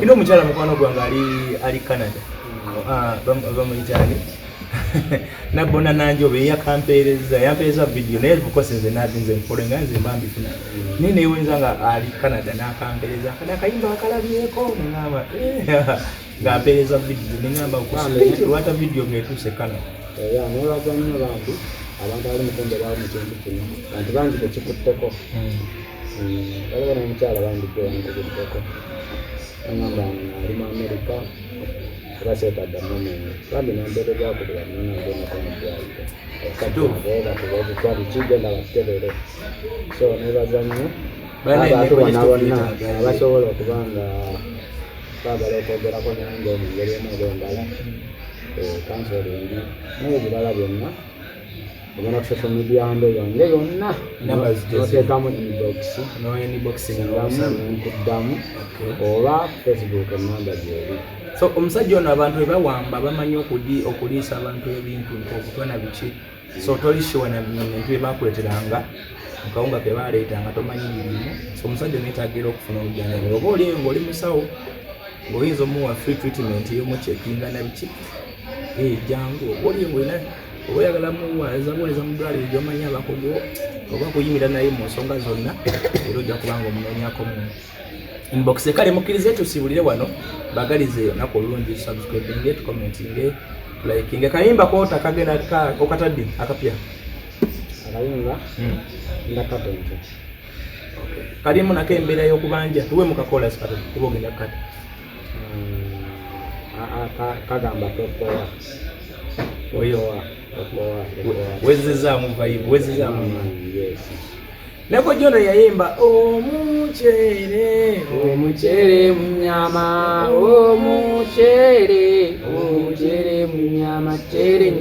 ino omukyala mukwano gwange ali Canada bamuyitani nabona nanje obe yampeereza video naye because nze nadinze mpole nga nze mbambifuna naye neewunza nga ali Canada n'akampeereza akayimba akalabyeko nengamba ng'ampeereza video nengamba lwata video ng'etuuse Canada nebaza nnyo bantu abantu bali mukumbe bawo mu kintu kino bantu bangi tekikutteko waliwo n'omukyala bandikwenkubiriddeko angamba ali mu America baseetadde mumenye bambi nambeerezakubira nonagenda mudwaliro okatubakubobutwali kigenda bakebere so nebaza nnyo abantu bonna bonna abasobola okuba nga baagala okwogerako nange mu ngeri emu oba endala kansolingi n'ebirala byonna ogenda ku social media handle yange yonna noteekamu inbox nkuddamu oba Facebook enamba gyeri so omusajja ono abantu ebawamba bamanyi okuliisa abantu ebintu okutwana biki so tolishiwa na bintu ebakuleteranga mukawunga kebaleetanga tomanyi birimu so omusajja neetagira okufuna obujjanjabi oba oliyo ng'oli musawo ng'oyinza omuwa free treatment y'omucekinga na biki jangu oba oliyo ng'olina oba oyagala muwazabuleza mu ddwaliro gy'omanyi abakugo oba kuyimira naye mu nsonga zonna era ojja kubanga omunoonyako mu inbox kale mukkirize tusibulire wano bagalize nako olungi subscribinge tucommentinge likinge kayimba kota kagenda okatadde akapya akayimba ndakapente kalimu nako embeera y'okubanja tuwe mukakola sikatu kuba ogenda kukata kagamba topowa oyo wezezaamu vibe wezezaamu Neko jono yayimba omuchere munyama omuchere munyama chere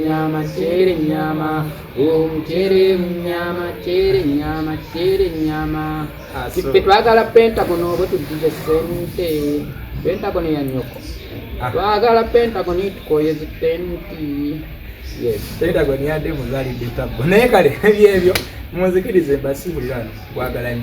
nyama Chere nyama. Ife twagala Pentagon obo tugize sente. Pentagon ya nyoko. Twagala Pentagon itukoye zitenti. Yes. Pentagon yadde muzali bitabo. Naye kale ebyebyo muzikirize basibulirano kwagala